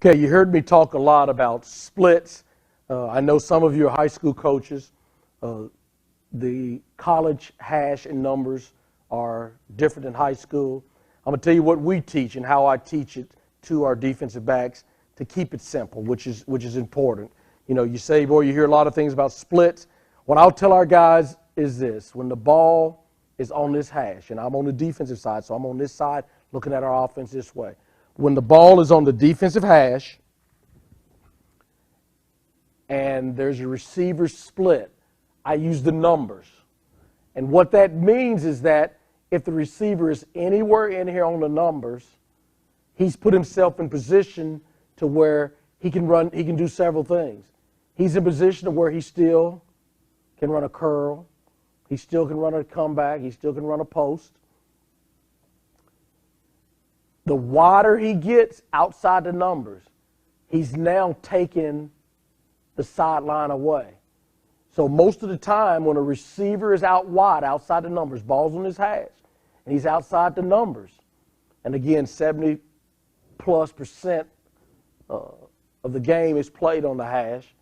Okay, you heard me talk a lot about splits. I know some of you are high school coaches. The college hash and numbers are different in high school. I'm going to tell you what we teach and how I teach it to our defensive backs to keep it simple, which is important. You know, you say, boy, you hear a lot of things about splits. What I'll tell our guys is this: when the ball is on this hash, and I'm on the defensive side, so I'm on this side looking at our offense this way. When the ball is on the defensive hash and there's a receiver split, I use the numbers. And what that means is that if the receiver is anywhere in here on the numbers, he's put himself in position to where he can do several things. He's in position to where he still can run a curl, he still can run a comeback, he still can run a post. The wider he gets outside the numbers, he's now taking the sideline away. So most of the time when a receiver is out wide, outside the numbers, ball's on his hash, and he's outside the numbers, and again, 70+% of the game is played on the hash,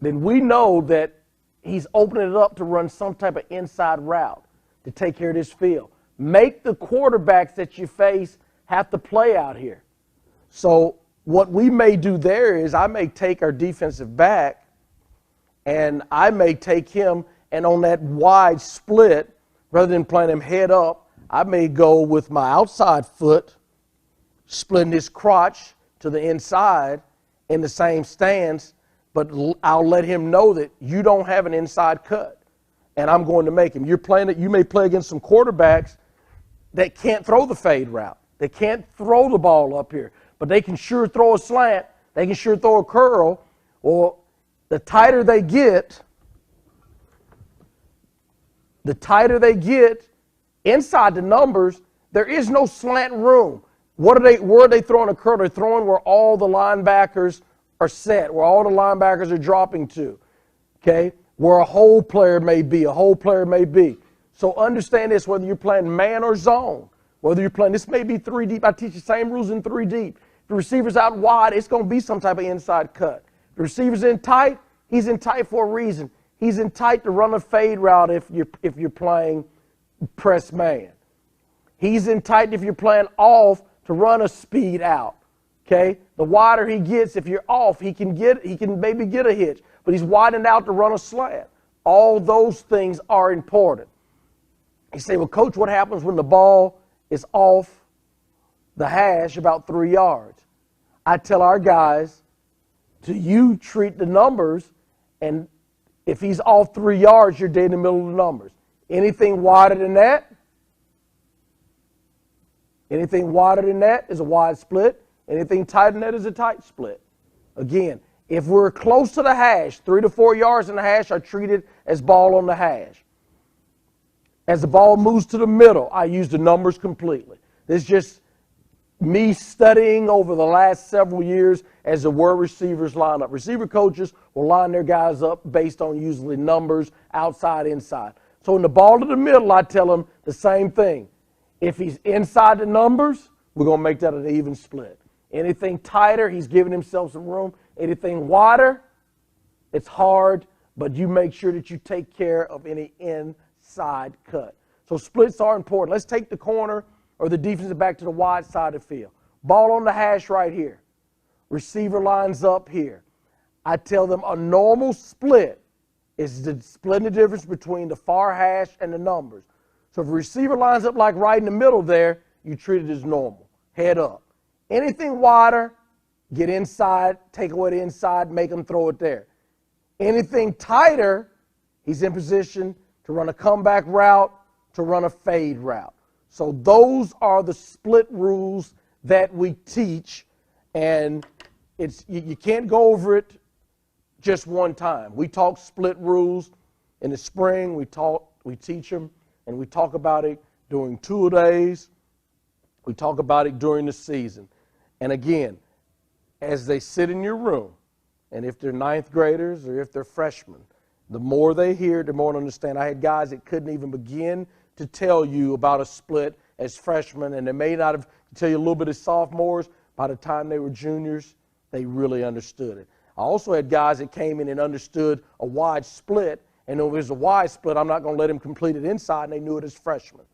then we know that he's opening it up to run some type of inside route to take care of this field. Make the quarterbacks that you face have to play out here. So what we may do there is I may take our defensive back and I may take him, and on that wide split, rather than playing him head up, I may go with my outside foot, splitting his crotch to the inside in the same stance, but I'll let him know that you don't have an inside cut, and I'm going to make him. You may play against some quarterbacks that can't throw the fade route. They can't throw the ball up here, but they can sure throw a slant. They can sure throw a curl. Or the tighter they get inside the numbers, there is no slant room. Where are they throwing a curl? They're throwing where all the linebackers are set, where all the linebackers are dropping to, okay? Where a hole player may be, So understand this, whether you're playing man or zone, whether you're playing, this may be 3 deep. I teach the same rules in 3 deep. If the receiver's out wide, it's going to be some type of inside cut. If the receiver's in tight, he's in tight for a reason. He's in tight to run a fade route if you're playing press man. He's in tight if you're playing off to run a speed out. Okay? The wider he gets, if you're off, he can maybe get a hitch, but he's widened out to run a slant. All those things are important. You say, well, Coach, what happens when the ball is off the hash about 3 yards? I tell our guys you treat the numbers, and if he's off 3 yards, you're dead in the middle of the numbers. Anything wider than that is a wide split. Anything tighter than that is a tight split. Again, if we're close to the hash, 3 to 4 yards in the hash, I treat it as ball on the hash. As the ball moves to the middle, I use the numbers completely. This is just me studying over the last several years as the where receivers line up. Receiver coaches will line their guys up based on usually numbers, outside, inside. So in the ball to the middle, I tell them the same thing. If he's inside the numbers, we're going to make that an even split. Anything tighter, he's giving himself some room. Anything wider, it's hard, but you make sure that you take care of any inside cut. So splits are important. Let's take the corner or the defensive back to the wide side of the field. Ball on the hash right here. Receiver lines up here. I tell them a normal split is splitting the difference between the far hash and the numbers. So if a receiver lines up like right in the middle there, you treat it as normal, head up. Anything wider, get inside, take away the inside, make him throw it there. Anything tighter, he's in position to run a comeback route, to run a fade route. So those are the split rules that we teach, and you can't go over it just one time. We talk split rules in the spring. We teach them, and we talk about it during tool days. We talk about it during the season. And again, as they sit in your room, and if they're ninth graders or if they're freshmen, the more they hear, the more they understand. I had guys that couldn't even begin to tell you about a split as freshmen, and they may not have tell you a little bit as sophomores. By the time they were juniors, they really understood it. I also had guys that came in and understood a wide split, and if it was a wide split, I'm not going to let him complete it inside, and they knew it as freshmen.